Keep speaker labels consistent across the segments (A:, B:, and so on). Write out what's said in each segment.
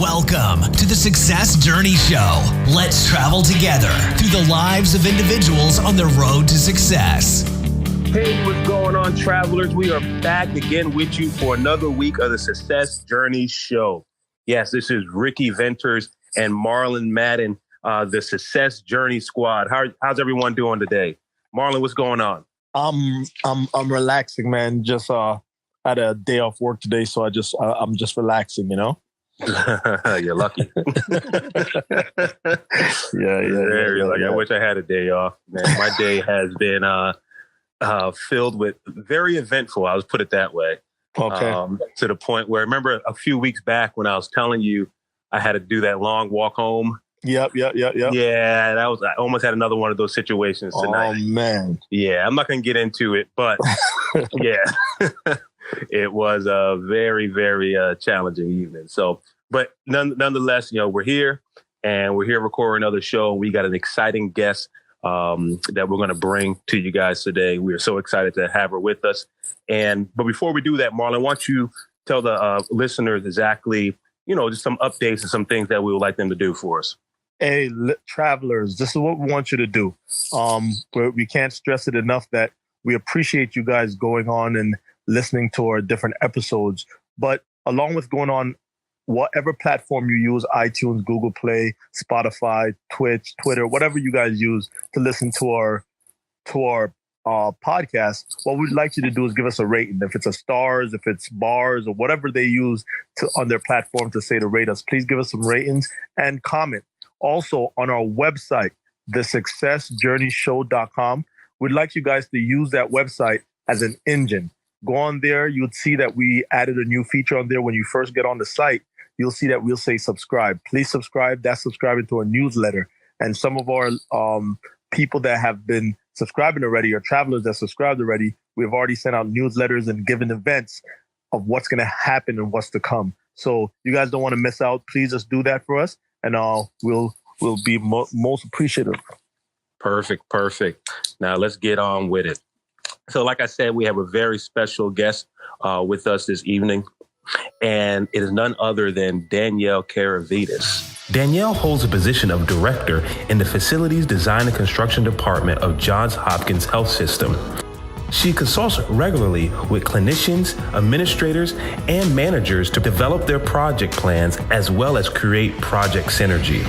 A: Welcome to the Success Journey Show. Let's travel together through the lives of individuals on their road to success.
B: Hey, what's going on, travelers? We are back again with you for another week of the Success Journey Show. Yes, this is Ricky Venters and Marlon Madden, the Success Journey Squad. How's everyone doing today? Marlon, what's going on?
C: I'm relaxing, man. Just had a day off work today, so I'm just relaxing, you know.
B: You're lucky.
C: Yeah.
B: I wish I had a day off, man. My day has been filled with very eventful. I'll just put it that way.
C: Okay.
B: To the point where, remember a few weeks back when I was telling you I had to do that long walk home.
C: Yep.
B: Yeah, I almost had another one of those situations tonight.
C: Oh man.
B: Yeah, I'm not going to get into it, but yeah, it was a very, very challenging evening. So, but nonetheless, we're here and we're here recording another show. We got an exciting guest that we're going to bring to you guys today. We are so excited to have her with us. But before we do that, Marlon, why don't you tell the listeners exactly, just some updates and some things that we would like them to do for us.
C: Hey, travelers, this is what we want you to do. We can't stress it enough that we appreciate you guys going on and listening to our different episodes. But along with going on whatever platform you use, iTunes, Google Play, Spotify, Twitch, Twitter, whatever you guys use to listen to our podcast, what we'd like you to do is give us a rating. If it's a stars, if it's bars, or whatever they use on their platform to say to rate us, please give us some ratings and comment. Also, on our website, thesuccessjourneyshow.com, we'd like you guys to use that website as an engine. Go on there. You'd see that we added a new feature on there. When you first get on the site, you'll see that we'll say subscribe. Please subscribe. That's subscribing to our newsletter. And some of our people that have been subscribing already, or travelers that subscribed already, we've already sent out newsletters and given events of what's going to happen and what's to come. So you guys don't want to miss out. Please just do that for us. And we'll be most appreciative.
B: Perfect. Now let's get on with it. So like I said, we have a very special guest with us this evening, and it is none other than Danielle Karavedas.
D: Danielle holds a position of director in the Facilities Design and Construction Department of Johns Hopkins Health System. She consults regularly with clinicians, administrators, and managers to develop their project plans as well as create project synergy.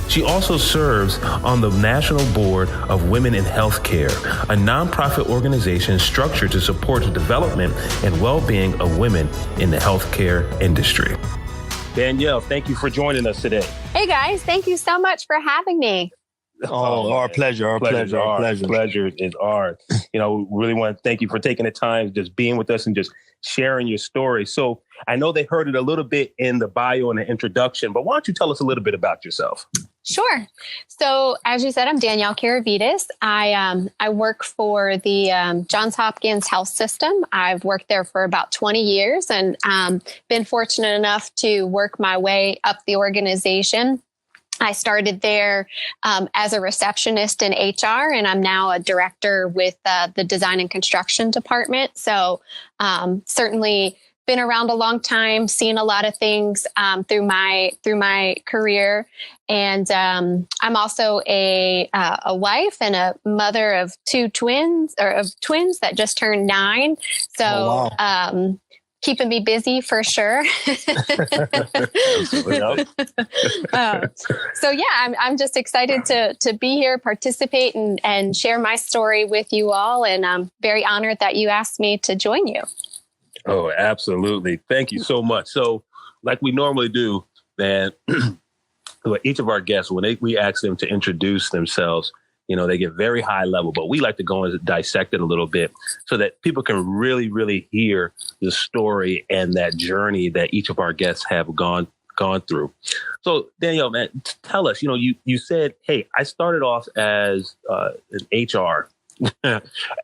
D: She also serves on the National Board of Women in Healthcare, a nonprofit organization structured to support the development and well-being of women in the healthcare industry.
B: Danielle, thank you for joining us today.
E: Hey guys, thank you so much for having me.
C: Our pleasure.
B: Pleasure is ours. We really want to thank you for taking the time, just being with us and just sharing your story. So I know they heard it a little bit in the bio and the introduction, but why don't you tell us a little bit about yourself?
E: Sure. So as you said, I'm Danielle Karavedas. I work for the Johns Hopkins Health System. I've worked there for about 20 years and been fortunate enough to work my way up the organization. I started there as a receptionist in HR, and I'm now a director with the Design and Construction Department. So certainly been around a long time, seen a lot of things through my career, and I'm also a wife and a mother of twins that just turned 9. So.
C: Oh, wow.
E: Keeping me busy for sure. So yeah, I'm just excited to be here, participate, and share my story with you all. And I'm very honored that you asked me to join you.
B: Oh, absolutely. Thank you so much. So like we normally do, then each of our guests, when we ask them to introduce themselves, they get very high level, but we like to go and dissect it a little bit so that people can really, really hear the story and that journey that each of our guests have gone through. So Danielle, man, tell us, you said, hey, I started off as an HR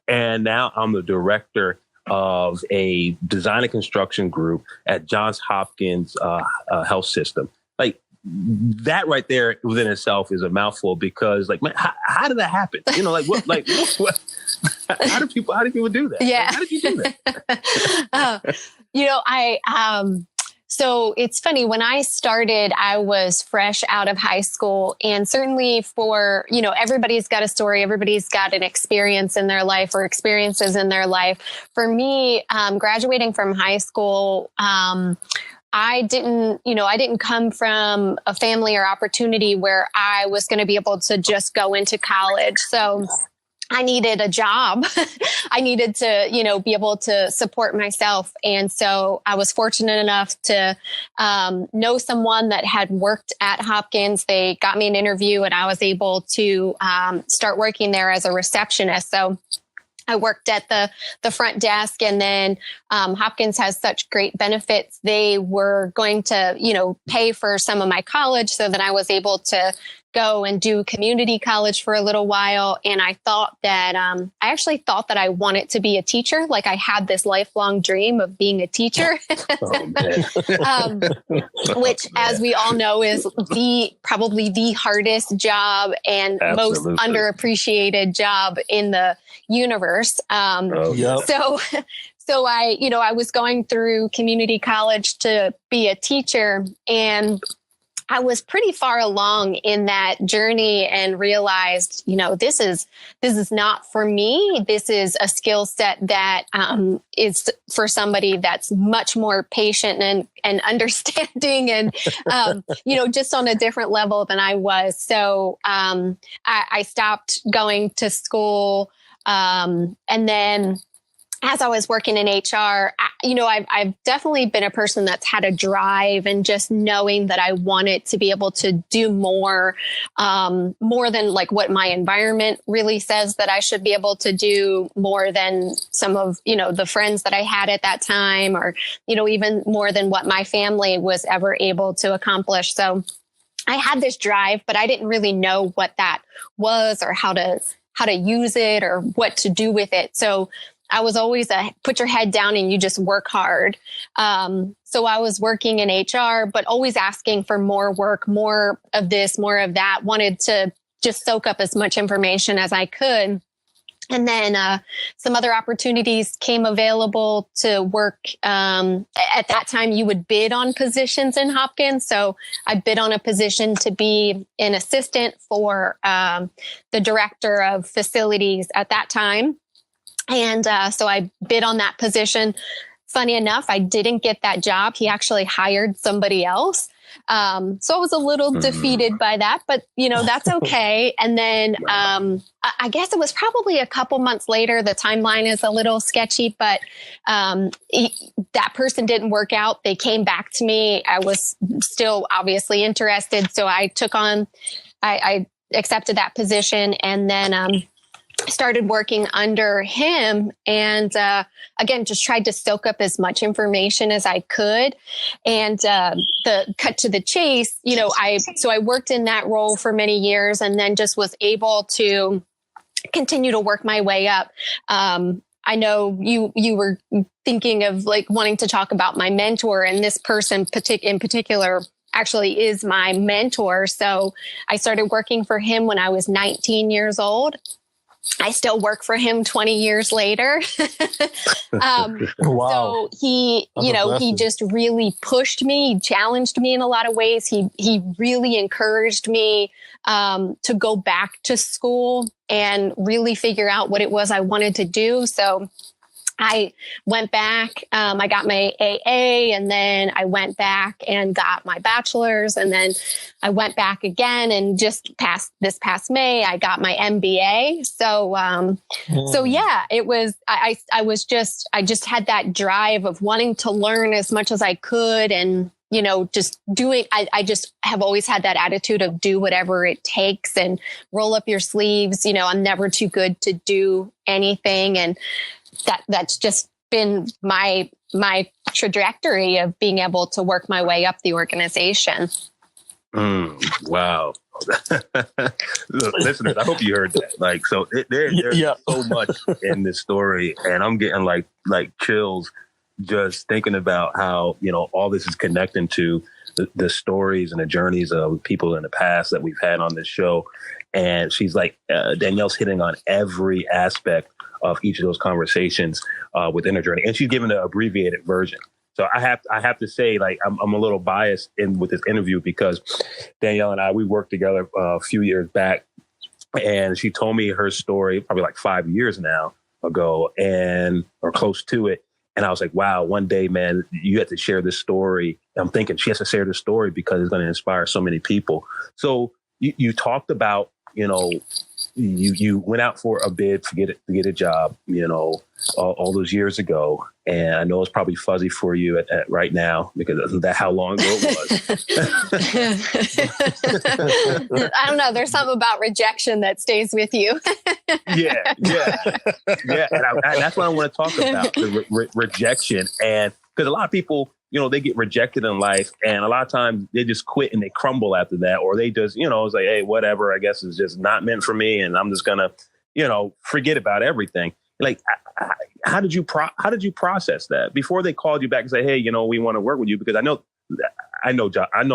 B: and now I'm the director of a design and construction group at Johns Hopkins Health System. Like, that right there within itself is a mouthful, because like, man, how did that happen? What, how do people do that?
E: Yeah.
B: How did you do that?
E: So it's funny, when I started, I was fresh out of high school, and certainly for, everybody's got a story, everybody's got an experience in their life or experiences in their life. For me, graduating from high school, I didn't come from a family or opportunity where I was going to be able to just go into college. So I needed a job. I needed to, be able to support myself. And so I was fortunate enough to know someone that had worked at Hopkins. They got me an interview, and I was able to start working there as a receptionist. So I worked at the front desk, and then Hopkins has such great benefits. They were going to, pay for some of my college, so that I was able to go and do community college for a little while. And I thought that, I actually thought that I wanted to be a teacher. Like, I had this lifelong dream of being a teacher, which, as we all know, is probably the hardest job and most underappreciated job in the universe. So I was going through community college to be a teacher, and I was pretty far along in that journey and realized, this is not for me. This is a skill set that is for somebody that's much more patient and understanding and, just on a different level than I was. So I stopped going to school. And then as I was working in HR, I've definitely been a person that's had a drive, and just knowing that I wanted to be able to do more than like what my environment really says that I should be able to do, more than some of, the friends that I had at that time, or, even more than what my family was ever able to accomplish. So I had this drive, but I didn't really know what that was, or how to use it, or what to do with it. So I was always put your head down and you just work hard. So I was working in HR, but always asking for more work, more of this, more of that, wanted to just soak up as much information as I could. And then some other opportunities came available to work. At that time, you would bid on positions in Hopkins. So I bid on a position to be an assistant for the director of facilities at that time. And so I bid on that position. Funny enough, I didn't get that job. He actually hired somebody else. So I was a little defeated by that, but that's okay. And then I guess it was probably a couple months later. The timeline is a little sketchy, but that person didn't work out. They came back to me. I was still obviously interested. So I accepted that position, and then started working under him, and again, just tried to soak up as much information as I could. And the cut to the chase, I worked in that role for many years, and then just was able to continue to work my way up. I know you were thinking of like wanting to talk about my mentor, and this person in particular actually is my mentor. So I started working for him when I was 19 years old. I still work for him 20 years later.
C: Wow.
E: So he just really pushed me, challenged me in a lot of ways. He really encouraged me to go back to school and really figure out what it was I wanted to do. So I went back, I got my AA, and then I went back and got my bachelor's, and then I went back again, and this past May, I got my MBA. So yeah, it was, I just had that drive of wanting to learn as much as I could, and just doing, I just have always had that attitude of do whatever it takes and roll up your sleeves. I'm never too good to do anything. And that's just been my trajectory of being able to work my way up the organization.
B: Wow. Look, listeners, I hope you heard that. There's so much in this story, and I'm getting like chills just thinking about how, all this is connecting to the stories and the journeys of people in the past that we've had on this show. And she's like, Danielle's hitting on every aspect of each of those conversations within her journey. And she's given an abbreviated version. So I have to say, like, I'm a little biased with this interview because Danielle and I, we worked together a few years back, and she told me her story probably like 5 years now ago, or close to it. And I was like, wow, one day, man, you have to share this story. I'm thinking she has to share this story because it's going to inspire so many people. So you talked about, you went out for a bid to get a job, all those years ago. And I know it's probably fuzzy for you at right now because of that how long ago it was.
E: I don't know. There's something about rejection that stays with you.
B: Yeah. And that's what I want to talk about, the rejection. And because a lot of people, they get rejected in life, and a lot of times they just quit and they crumble after that, or they just, it's like, hey, whatever, I guess it's just not meant for me, and I'm just gonna, forget about everything. Like, how did you process that before they called you back and say, hey, we want to work with you? Because I know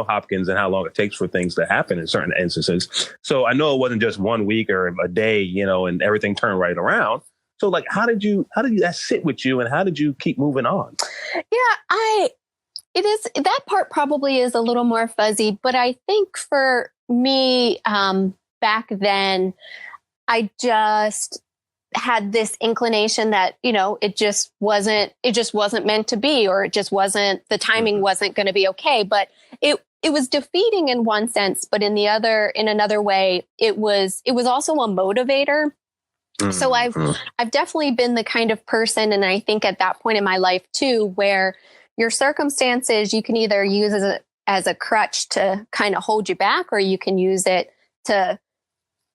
B: Hopkins and how long it takes for things to happen in certain instances. So I know it wasn't just 1 week or a day, and everything turned right around. So like, how did that sit with you, and how did you keep moving on?
E: Yeah, that part probably is a little more fuzzy, but I think for me, back then, I just had this inclination that, it just wasn't meant to be, or the timing wasn't going to be okay. But it was defeating in one sense, but in another way, it was also a motivator. So I've definitely been the kind of person, and I think at that point in my life too, where your circumstances, you can either use as a crutch to kind of hold you back, or you can use it to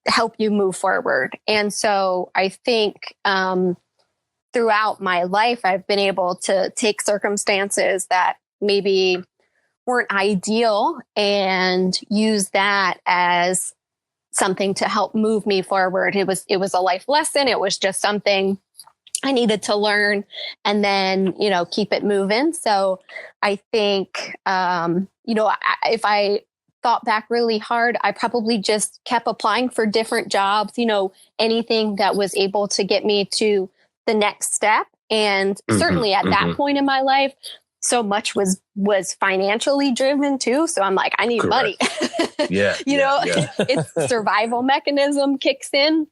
E: help you move forward. And so I think throughout my life, I've been able to take circumstances that maybe weren't ideal and use that as something to help move me forward. It was a life lesson. It was just something I needed to learn and then, keep it moving. So I think, if I thought back really hard, I probably just kept applying for different jobs, anything that was able to get me to the next step. And certainly at that point in my life, so much was financially driven too. So I'm like, I need money. It's survival mechanism kicks in.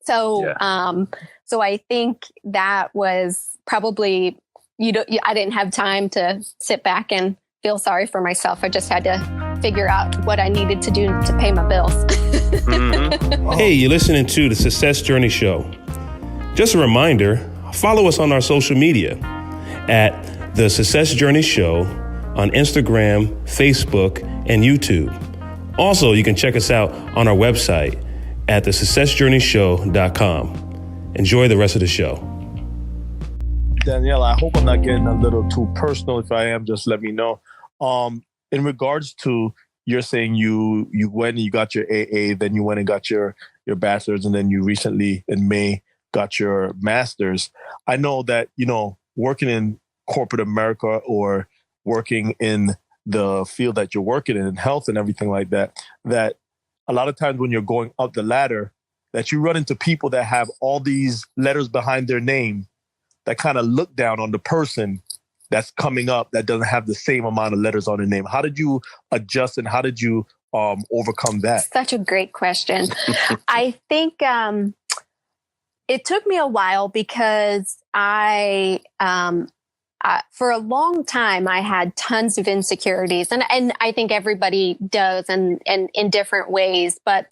E: So, so I think that was probably, I didn't have time to sit back and feel sorry for myself. I just had to figure out what I needed to do to pay my bills.
D: Hey, you're listening to the Success Journey Show. Just a reminder, follow us on our social media at the Success Journey Show on Instagram, Facebook, and YouTube. Also, you can check us out on our website at thesuccessjourneyshow.com. Enjoy the rest of the show.
C: Danielle, I hope I'm not getting a little too personal. If I am, just let me know. In regards to, you're saying you went and you got your AA, then you went and got your bachelor's, and then you recently in May got your master's. I know that, working in corporate America or working in the field that you're working in health and everything like that, that a lot of times when you're going up the ladder, that you run into people that have all these letters behind their name that kind of look down on the person that's coming up that doesn't have the same amount of letters on their name. How did you adjust, and how did you overcome that?
E: Such a great question. I think it took me a while because I for a long time, I had tons of insecurities, and I think everybody does, and in different ways. But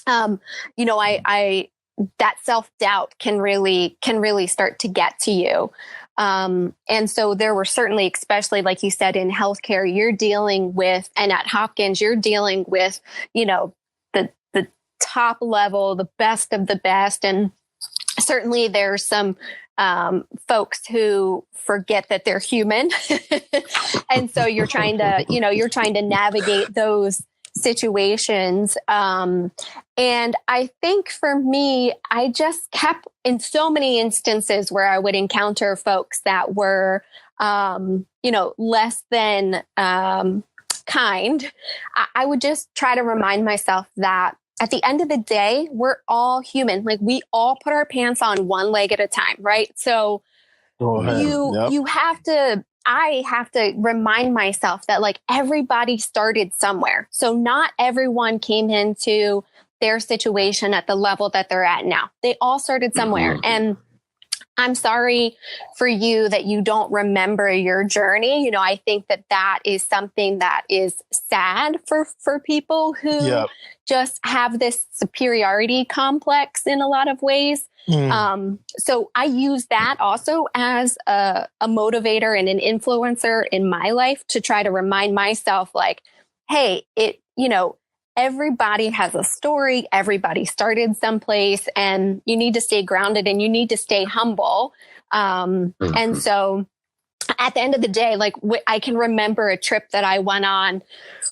E: I that self-doubt can really start to get to you. And so there were certainly, especially like you said, in healthcare, you're dealing with, and at Hopkins, you're dealing with, the top level, the best of the best. And certainly there's some folks who forget that they're human. And so you're trying to navigate those situations. And I think for me, I just kept in so many instances where I would encounter folks that were, less than kind. I would just try to remind myself that at the end of the day, we're all human. Like, we all put our pants on one leg at a time, right? So you have to I have to remind myself that like everybody started somewhere. So not everyone came into their situation at the level that they're at now. They all started somewhere. And I'm sorry for you that you don't remember your journey. You know, I think that that is something that is sad for people who just have this superiority complex in a lot of ways. So I use that also as a motivator and an influencer in my life to try to remind myself like, hey, everybody has a story. Everybody started someplace, and you need to stay grounded and you need to stay humble. And so at the end of the day, like I can remember a trip that I went on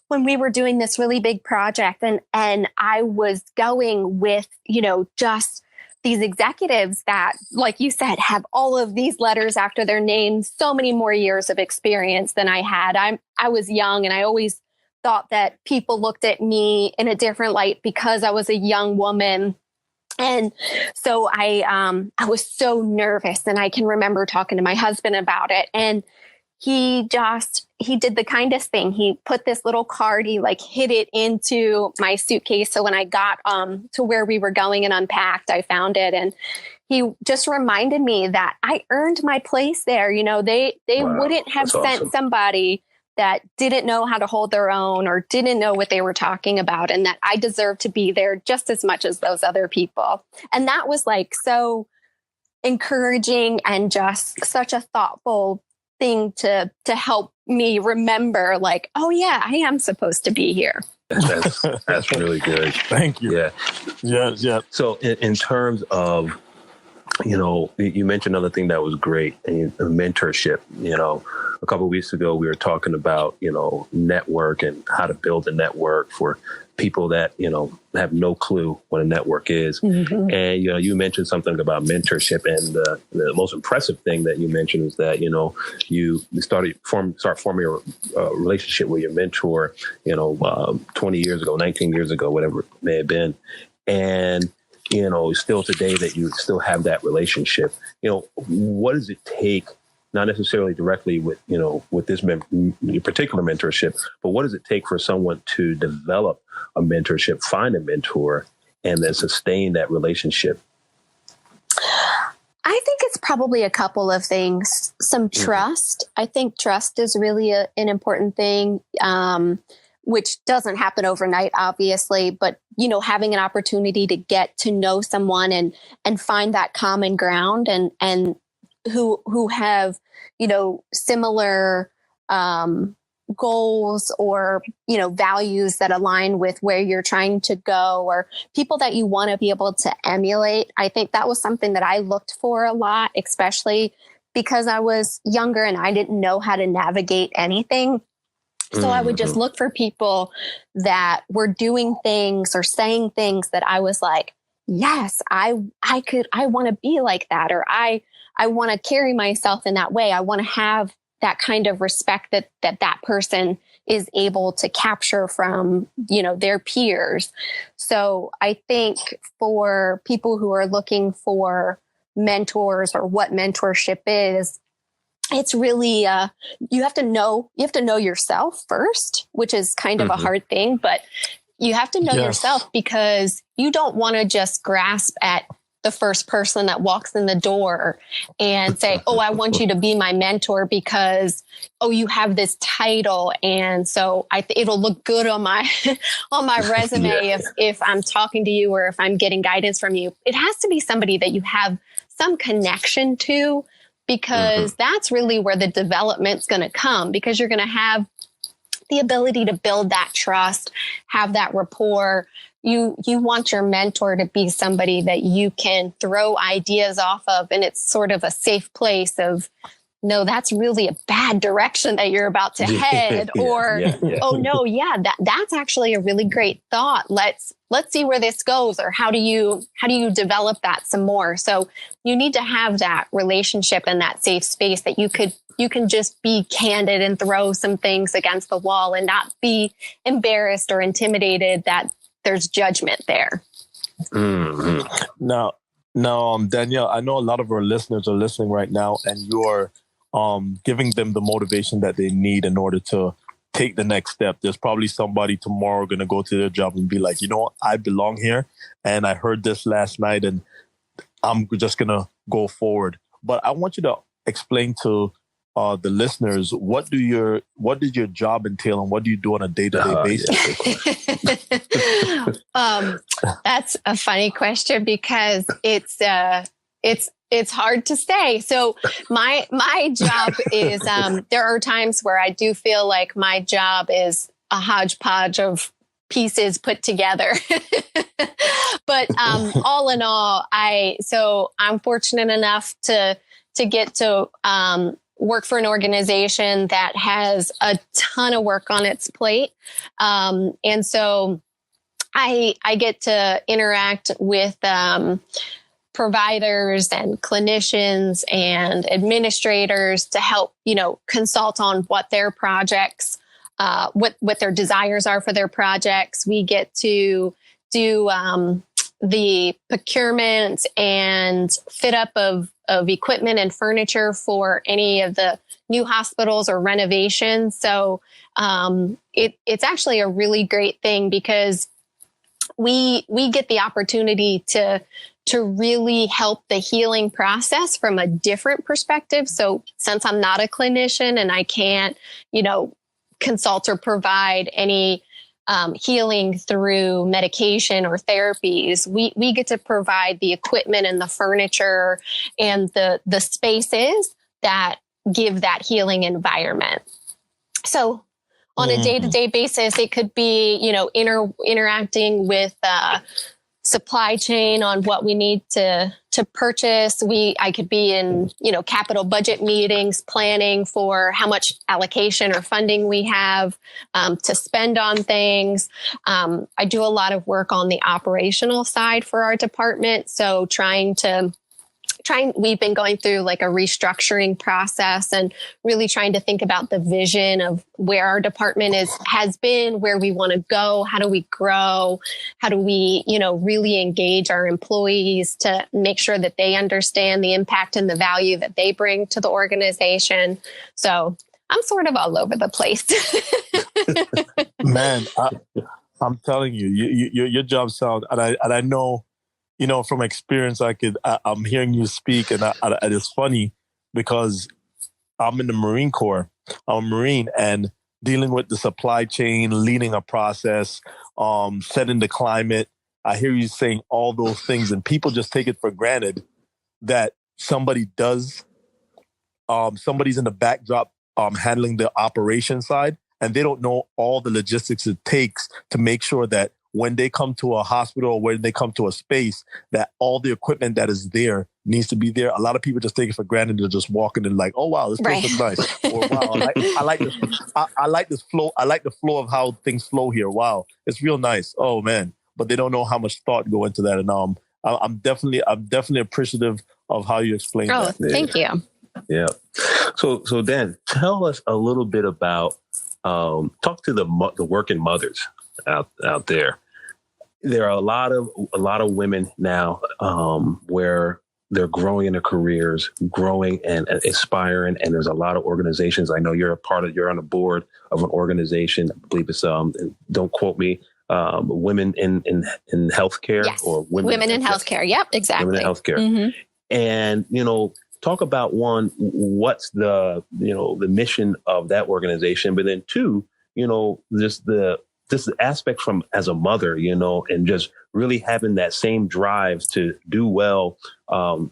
E: when we were doing this really big project, and I was going with, just these executives that, like you said, have all of these letters after their names, so many more years of experience than I had. I was young, and I always thought that people looked at me in a different light because I was a young woman. And so I was so nervous, and I can remember talking to my husband about it. And he did the kindest thing. He put this little card, he like hid it into my suitcase. So when I got to where we were going and unpacked, I found it. And he just reminded me that I earned my place there. They wouldn't have sent somebody that didn't know how to hold their own or didn't know what they were talking about, and that I deserve to be there just as much as those other people. And that was like so encouraging and just such a thoughtful thing to help me remember, like, oh yeah, I am supposed to be here.
B: That's really good.
C: Thank you.
B: Yeah. So in terms of, you mentioned another thing that was great, and mentorship. A couple of weeks ago, we were talking about, network and how to build a network for people that, have no clue what a network is. And, you mentioned something about mentorship. And the most impressive thing that you mentioned is that, you start forming a relationship with your mentor, 20 years ago, 19 years ago, whatever it may have been. And, still today that you still have that relationship. What does it take? Not necessarily directly with, with this particular mentorship, but what does it take for someone to develop a mentorship, find a mentor, and then sustain that relationship?
E: I think it's probably a couple of things. Some trust. I think trust is really an important thing, which doesn't happen overnight, obviously, but, having an opportunity to get to know someone and find that common ground and who have, similar goals or, values that align with where you're trying to go, or people that you want to be able to emulate. I think that was something that I looked for a lot, especially because I was younger and I didn't know how to navigate anything. So I would just look for people that were doing things or saying things that I was like, yes, I want to be like that, or I want to carry myself in that way. I want to have that kind of respect that person is able to capture from, their peers. So I think for people who are looking for mentors or what mentorship is, it's really, you have to know yourself first, which is kind of a hard thing, but you have to know yourself, because you don't want to just grasp at the first person that walks in the door and say, oh, I want you to be my mentor because, oh, you have this title. And so it'll look good on my, on my resume if I'm talking to you or if I'm getting guidance from you. It has to be somebody that you have some connection to, because that's really where the development's going to come, because you're going to have the ability to build that trust, have that rapport. You want your mentor to be somebody that you can throw ideas off of, and it's sort of a safe place of, no, that's really a bad direction that you're about to head, oh no, that's actually a really great thought. Let's see where this goes, or how do you develop that some more? So you need to have that relationship and that safe space that you can just be candid and throw some things against the wall and not be embarrassed or intimidated that there's judgment there.
C: Now, Danielle, I know a lot of our listeners are listening right now, and you're giving them the motivation that they need in order to take the next step. There's probably somebody tomorrow going to go to their job and be like, you know what, I belong here. And I heard this last night and I'm just going to go forward. But I want you to explain to the listeners, what did your job entail and what do you do on a day-to-day basis?
E: That's a funny question because it's hard to say. So my job is, there are times where I do feel like my job is a hodgepodge of pieces put together. But all in all, I'm fortunate enough to get to work for an organization that has a ton of work on its plate. And so I get to interact with providers and clinicians and administrators to help, consult on what their projects, what their desires are for their projects. We get to do the procurement and fit up of equipment and furniture for any of the new hospitals or renovations. So it's actually a really great thing because we get the opportunity to really help the healing process from a different perspective. So since I'm not a clinician and I can't, consult or provide any healing through medication or therapies, we get to provide the equipment and the furniture and the spaces that give that healing environment. So on a day-to-day basis, it could be, interacting with supply chain on what we need to purchase. I could be in, capital budget meetings, planning for how much allocation or funding we have to spend on things. I do a lot of work on the operational side for our department. So we've been going through like a restructuring process and really trying to think about the vision of where our department has been, where we want to go, how do we grow, how do we, really engage our employees to make sure that they understand the impact and the value that they bring to the organization. So I'm sort of all over the place.
C: Man, I'm telling you, your job sounds, and I know, from experience, I'm hearing you speak, and it's funny because I'm in the Marine Corps. I'm a Marine, and dealing with the supply chain, leading a process, setting the climate. I hear you saying all those things, and people just take it for granted that somebody's in the backdrop handling the operation side, and they don't know all the logistics it takes to make sure that when they come to a hospital or when they come to a space, that all the equipment that is there needs to be there. A lot of people just take it for granted. They're just walking in like, oh, wow, this place is nice. Or, wow, I like this. I like this flow. I like the flow of how things flow here. Wow, it's real nice. Oh, man. But they don't know how much thought go into that. And I'm definitely appreciative of how you explained that.
E: Thank you.
B: Yeah. So Dan, tell us a little bit about, talk to the working mothers out there. There are a lot of women now where they're growing in their careers, growing and aspiring, and there's a lot of organizations. I know you're on the board of an organization. I believe it's don't quote me, women in healthcare.
E: Yes.
B: Or
E: women in healthcare. Yep, exactly.
B: Women in healthcare.
E: Mm-hmm.
B: And talk about one, what's the mission of that organization, but then two, this aspect from as a mother, and just really having that same drive to do well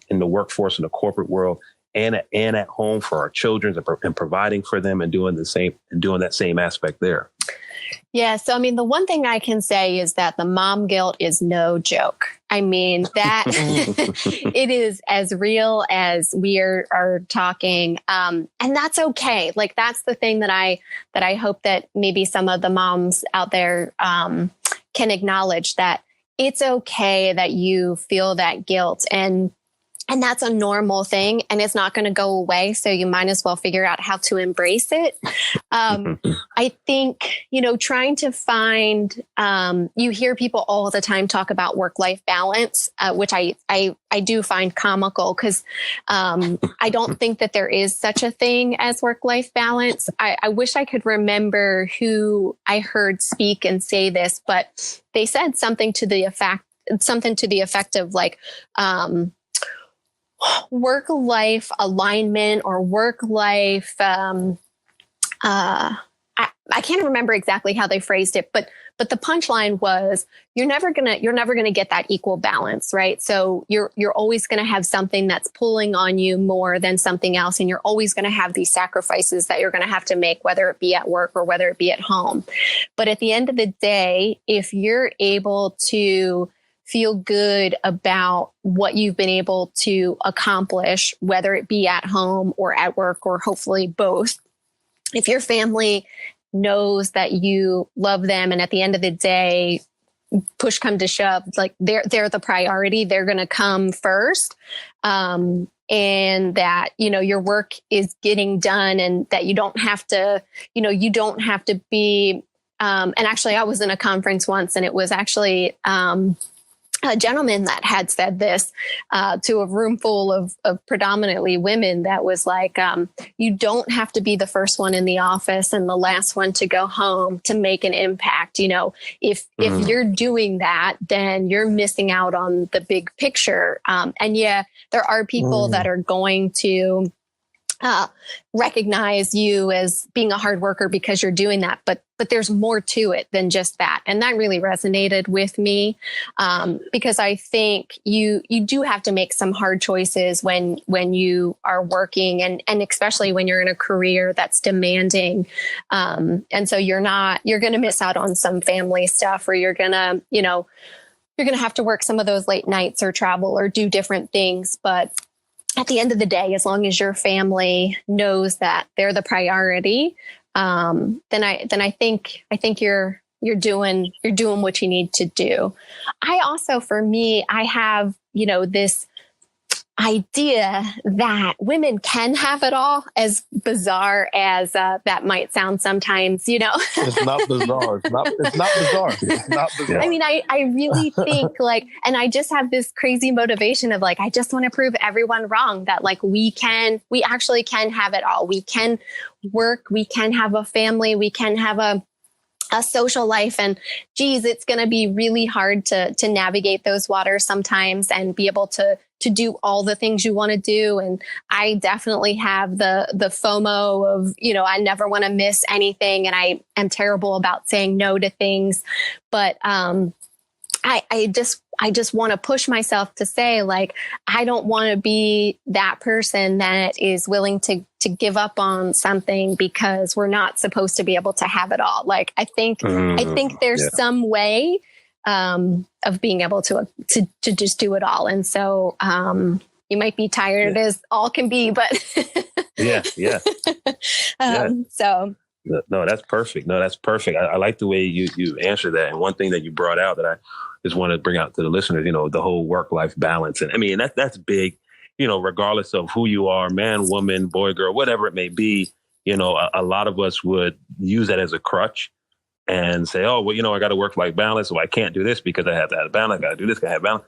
B: in the workforce in the corporate world and at home for our children and providing for them and doing that same aspect there.
E: Yeah. So, the one thing I can say is that the mom guilt is no joke. That it is as real as we are talking. And that's okay. Like, that's the thing that I hope that maybe some of the moms out there can acknowledge, that it's okay that you feel that guilt. And And that's a normal thing, and it's not going to go away. So you might as well figure out how to embrace it. I think, trying to find, you hear people all the time talk about work-life balance, which I do find comical, because I don't think that there is such a thing as work-life balance. I wish I could remember who I heard speak and say this, but they said something to the effect of like, work-life alignment or work-life, I can't remember exactly how they phrased it, but the punchline was you're never gonna get that equal balance, right? So you're always gonna have something that's pulling on you more than something else, and you're always gonna have these sacrifices that you're gonna have to make, whether it be at work or whether it be at home. But at the end of the day, if you're able to feel good about what you've been able to accomplish, whether it be at home or at work, or hopefully both. If your family knows that you love them, and at the end of the day, push come to shove, like they're the priority, they're going to come first. And that, your work is getting done, and that you don't have to be, and actually I was in a conference once, and it was actually, a gentleman that had said this to a room full of predominantly women, that was like, you don't have to be the first one in the office and the last one to go home to make an impact. If you're doing that, then you're missing out on the big picture. And yeah, there are people that are going to recognize you as being a hard worker because you're doing that. But there's more to it than just that. And that really resonated with me, because I think you do have to make some hard choices when you are working, and especially when you're in a career that's demanding. And so you're going to miss out on some family stuff, or you're going to have to work some of those late nights or travel or do different things. But at the end of the day, as long as your family knows that they're the priority, then I think you're doing what you need to do. I also, for me, I have, this idea that women can have it all, as bizarre as that might sound sometimes,
C: It's not bizarre. It's not bizarre. It's not bizarre.
E: I mean, I really think and I just have this crazy motivation of I just want to prove everyone wrong, that we actually can have it all. We can work, we can have a family, we can have a social life. And geez, it's going to be really hard to navigate those waters sometimes and be able to do all the things you want to do. And I definitely have the FOMO of, I never want to miss anything. And I am terrible about saying no to things. But I just want to push myself to say, I don't want to be that person that is willing to give up on something because we're not supposed to be able to have it all. I think there's some way of being able to just do it all. And so you might be tired as all can be, but
B: yeah.
E: So.
B: No, that's perfect. I like the way you answer that. And one thing that you brought out that I just want to bring out to the listeners, the whole work-life balance. And I mean, that's big, regardless of who you are, man, woman, boy, girl, whatever it may be, a lot of us would use that as a crutch and say, oh, well, I got to work-life balance. So I can't do this because I have to have balance. I got to do this, I have balance.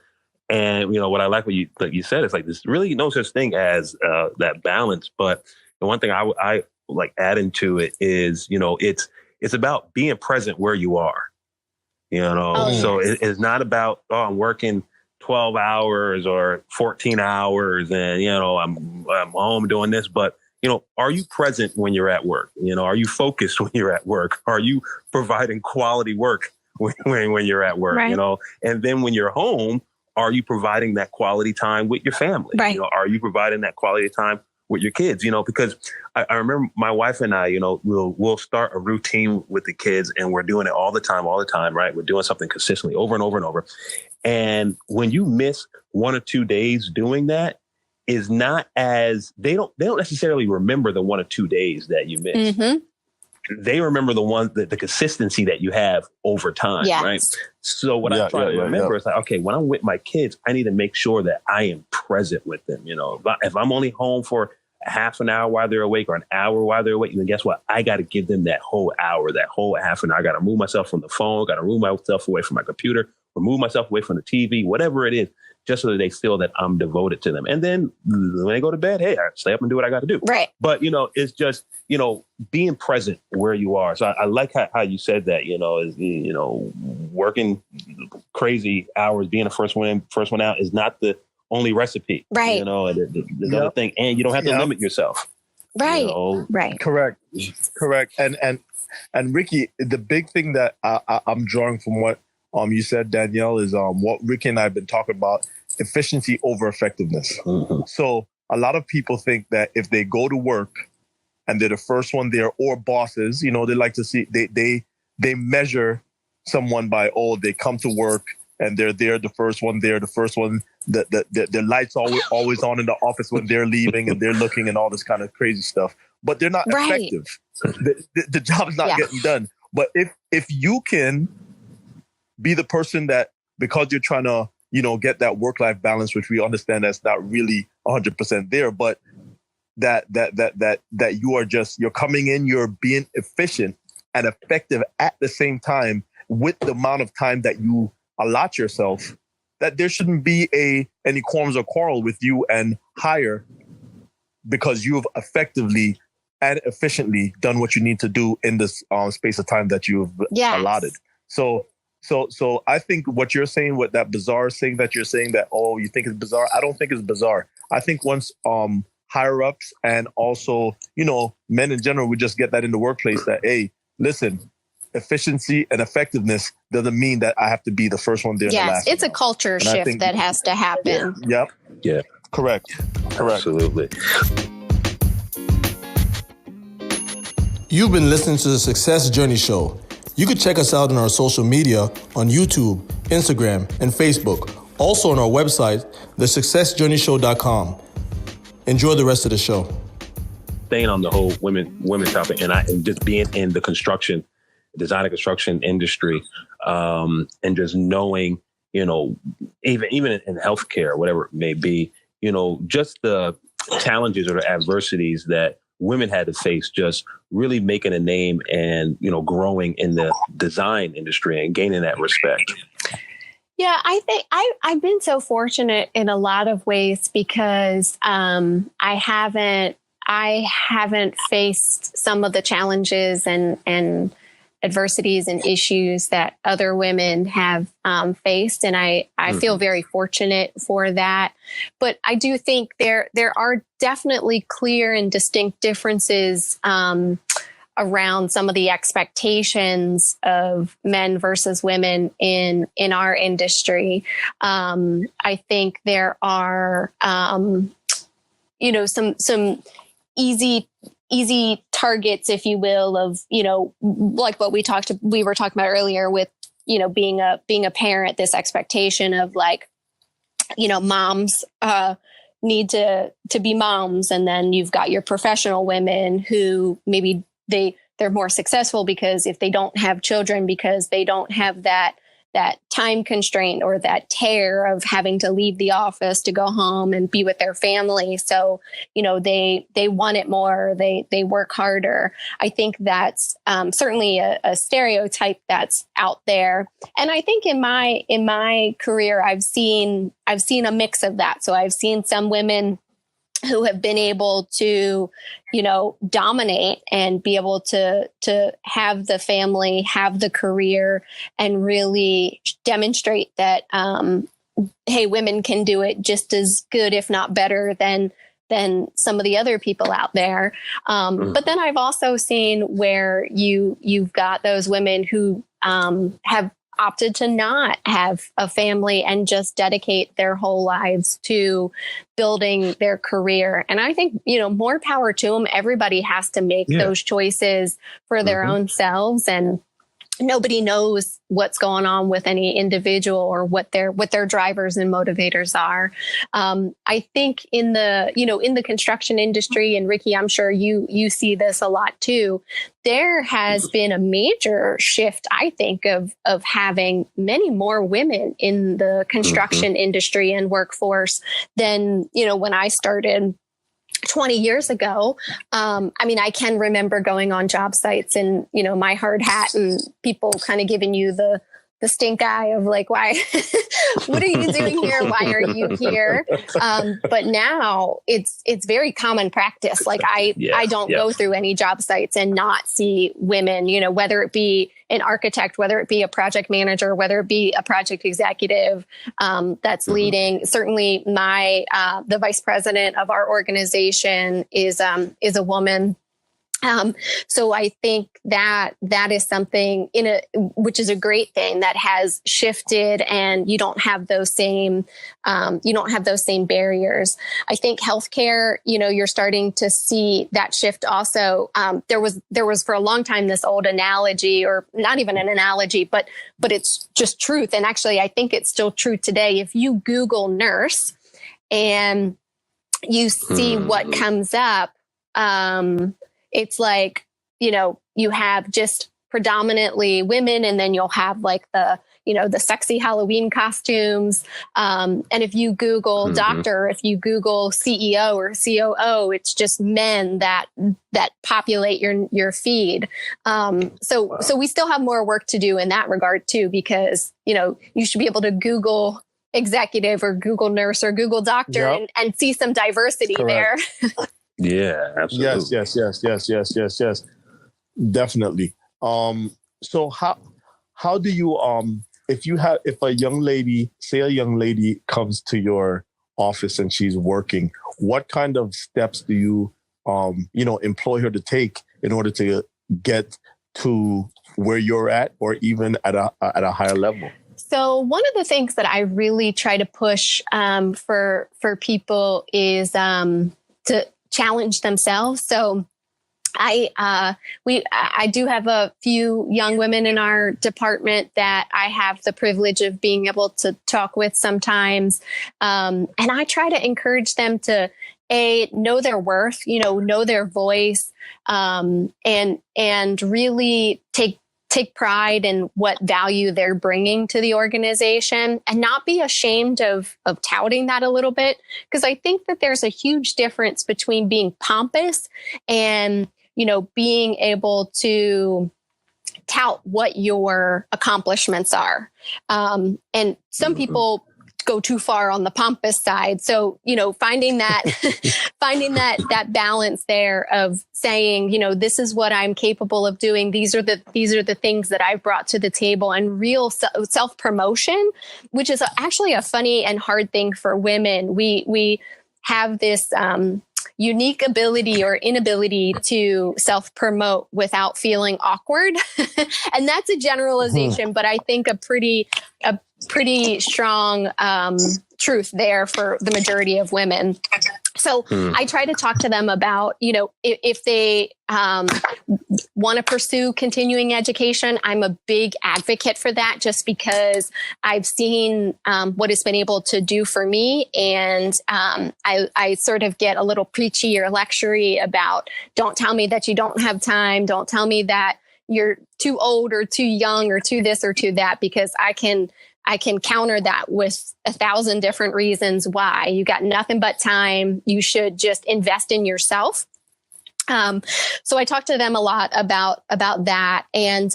B: And, what I like what you said, it's there's really no such thing as that balance. But the one thing I like adding to it is, it's about being present where you are, So it's not about, I'm working 12 hours or 14 hours and, I'm home doing this, but, are you present when you're at work? Are you focused when you're at work? Are you providing quality work when you're at work,
E: right.
B: And then when you're home, are you providing that quality time with your family?
E: Right.
B: Are you providing that quality time with your kids, because I remember my wife and I, we'll start a routine with the kids and we're doing it all the time, right? We're doing something consistently over and over and over. And when you miss 1 or 2 days doing that, is not as they don't necessarily remember the 1 or 2 days that you missed.
E: Mm-hmm.
B: they remember the consistency that you have over time,
E: Yes.
B: right? So what I try to remember is like, okay, when I'm with my kids, I need to make sure that I am present with them. You know, if I'm only home for half an hour while they're awake or an hour while they're awake, then guess what? I got to give them that whole hour, that whole half an hour. I got to move myself from the phone, got to remove myself away from my computer, remove myself away from the TV, whatever it is, just so that they feel that I'm devoted to them. And then when they go to bed, hey, I stay up and do what I got to do.
E: Right.
B: But, you know, it's just, you know, being present where you are. So I like how you said that, you know, is, you know, working crazy hours, being the first one out is not the only recipe.
E: Right.
B: You know, the other thing, and you don't have to limit yourself.
E: Right.
B: You know?
E: Right.
C: Correct. And Ricky, the big thing that I'm drawing from what you said, Danielle, is what Ricky and I have been talking about: efficiency over effectiveness.
B: Mm-hmm.
C: So a lot of people think that if they go to work and they're the first one there, or bosses, you know, they like to see they measure someone by, they come to work and they're there, the first one there, the first one, the lights always on in the office when they're leaving, and they're looking and all this kind of crazy stuff. But they're not effective. The job is not getting done. But if you can be the person that, because you're trying to, you know, get that work-life balance, which we understand that's not really 100% there, but that you're coming in, you're being efficient and effective at the same time with the amount of time that you allot yourself, that there shouldn't be any qualms or quarrel with you and hire, because you've effectively and efficiently done what you need to do in this space of time that you've allotted. So I think what you're saying, what that bizarre thing that you're saying that, you think is bizarre, I don't think it's bizarre. I think once higher ups and also, you know, men in general, we just get that in the workplace that, hey, listen, efficiency and effectiveness doesn't mean that I have to be the first one there.
E: Yes, it's a culture shift that has to happen.
C: Yeah. Correct.
B: Absolutely.
F: You've been listening to the Success Journey Show. You can check us out on our social media on YouTube, Instagram, and Facebook. Also on our website, thesuccessjourneyshow.com. Enjoy the rest of the show.
B: Staying on the whole women topic, and just being in the design and construction industry, and just knowing, you know, even in healthcare, whatever it may be, you know, just the challenges or the adversities that women had to face, just really making a name and, you know, growing in the design industry and gaining that respect.
E: Yeah, I think I've been so fortunate in a lot of ways because I haven't faced some of the challenges and adversities and issues that other women have faced. And I feel very fortunate for that. But I do think there are definitely clear and distinct differences around some of the expectations of men versus women in our industry. I think there are, you know, some easy targets, if you will, of, you know, like what we were talking about earlier with, you know, being a parent, this expectation of like, you know, moms need to be moms. And then you've got your professional women who maybe they're more successful because if they don't have children, because they don't have that time constraint or that tear of having to leave the office to go home and be with their family. So, you know, they want it more, they work harder. I think that's certainly a stereotype that's out there. And I think in my career, I've seen a mix of that. So I've seen some women who have been able to, you know, dominate and be able to have the family, have the career, and really demonstrate that, hey, women can do it just as good, if not better than some of the other people out there. But then I've also seen where you've got those women who have opted to not have a family and just dedicate their whole lives to building their career. And I think, you know, more power to them. Everybody has to make those choices for their own selves. And nobody knows what's going on with any individual or what their drivers and motivators are. I think in the construction industry, and Ricky, I'm sure you see this a lot too, there has been a major shift, I think, of having many more women in the construction industry and workforce than, when I started 20 years ago. I can remember going on job sites and, my hard hat and people kind of giving you the stink eye of like, why, what are you doing here? Why are you here? But now it's very common practice. Like I don't go through any job sites and not see women, whether it be an architect, whether it be a project manager, whether it be a project executive that's leading. Certainly the vice president of our organization is a woman. So I think that is something which is a great thing that has shifted, and you don't have those same barriers. I think healthcare, you're starting to see that shift also. There was for a long time this old analogy, or not even an analogy, but it's just truth. And actually, I think it's still true today. If you Google nurse and you see what comes up, it's like, you have just predominantly women, and then you'll have like the sexy Halloween costumes. And if you Google doctor, if you Google CEO or COO, it's just men that populate your feed. So we still have more work to do in that regard too, because, you should be able to Google executive or Google nurse or Google doctor and see some diversity there.
B: Yeah, absolutely.
C: Yes. Definitely. So how do you, if a young lady comes to your office and she's working, what kind of steps do you, employ her to take in order to get to where you're at, or even at a higher level?
E: So one of the things that I really try to push for people is to challenge themselves. So I do have a few young women in our department that I have the privilege of being able to talk with sometimes. And I try to encourage them to know their worth, know their voice, and really take pride in what value they're bringing to the organization, and not be ashamed of touting that a little bit. Because I think that there's a huge difference between being pompous and, being able to tout what your accomplishments are. And some people go too far on the pompous side. So, finding that balance there of saying, this is what I'm capable of doing. These are the things that I've brought to the table, and real self-promotion, which is actually a funny and hard thing for women. We have this, unique ability or inability to self-promote without feeling awkward. And that's a generalization, but I think a pretty strong truth there for the majority of women. So I try to talk to them about, if they want to pursue continuing education, I'm a big advocate for that, just because I've seen what it's been able to do for me. And I sort of get a little preachy or lectury about, don't tell me that you don't have time. Don't tell me that you're too old or too young or too this or too that, because I can counter that with 1,000 different reasons why. You got nothing but time. You should just invest in yourself. So I talk to them a lot about that, and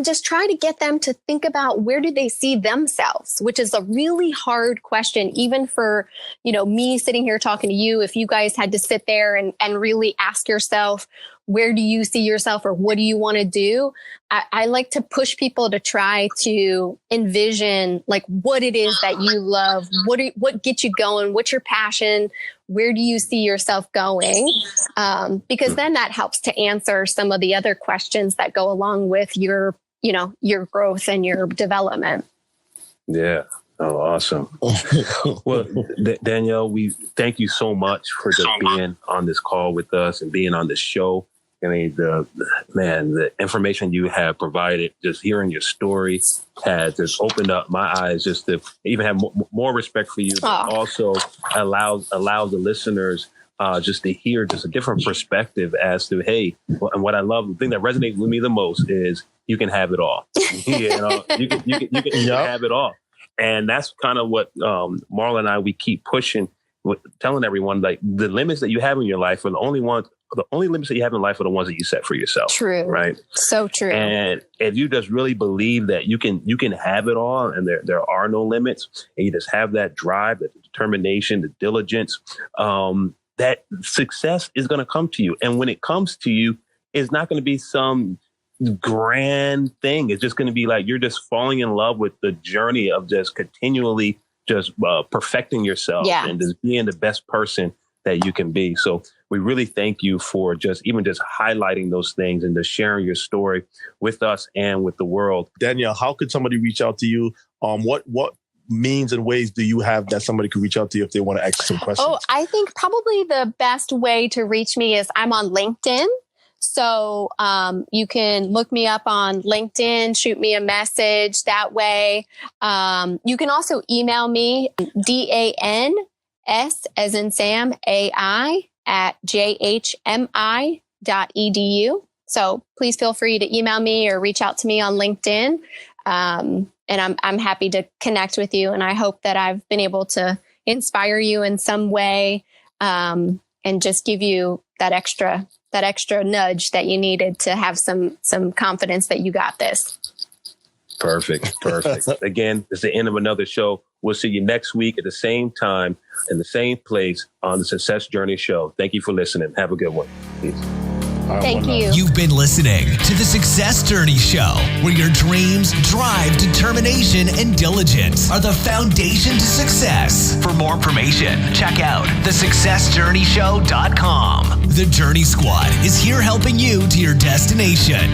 E: just try to get them to think about, where do they see themselves, which is a really hard question, even for, me sitting here talking to you. If you guys had to sit there and really ask yourself, where do you see yourself, or what do you want to do? I like to push people to try to envision like what it is that you love, what gets you going, what's your passion, where do you see yourself going? Because then that helps to answer some of the other questions that go along with your growth and your development.
B: Yeah. Oh, awesome. Well, Danielle, we thank you so much for just being on this call with us and being on the show. I mean, the information you have provided, just hearing your story has just opened up my eyes just to even have more respect for you, but also allow the listeners just to hear just a different perspective as to, hey, and what I love, the thing that resonates with me the most is you can have it all. You can have it all. And that's kind of what Marla and I, we keep pushing, telling everyone, like, the limits that you have in your life are the only limits that you have in life are the ones that you set for yourself. True. Right. So true. And if you just really believe that you can have it all and there are no limits, and you just have that drive, the determination, the diligence, that success is going to come to you. And when it comes to you, it's not going to be some grand thing. It's just going to be like you're just falling in love with the journey of just continually just perfecting yourself and just being the best person that you can be. So we really thank you for just highlighting those things and just sharing your story with us and with the world.
C: Danielle, how could somebody reach out to you? What means and ways do you have that somebody could reach out to you if they want to ask some questions?
E: Oh, I think probably the best way to reach me is I'm on LinkedIn. So you can look me up on LinkedIn, shoot me a message that way. You can also email me, DANS as in Sam, AI @jhmi.edu. So please feel free to email me or reach out to me on LinkedIn. And I'm happy to connect with you. And I hope that I've been able to inspire you in some way and just give you that extra nudge that you needed to have some confidence that you got this.
B: Perfect. Again, it's the end of another show. We'll see you next week at the same time in the same place on the Success Journey Show. Thank you for listening. Have a good one. Peace.
E: Thank you.
A: You've been listening to the Success Journey Show, where your dreams, drive, determination, and diligence are the foundation to success. For more information, check out thesuccessjourneyshow.com. The Journey Squad is here helping you to your destination.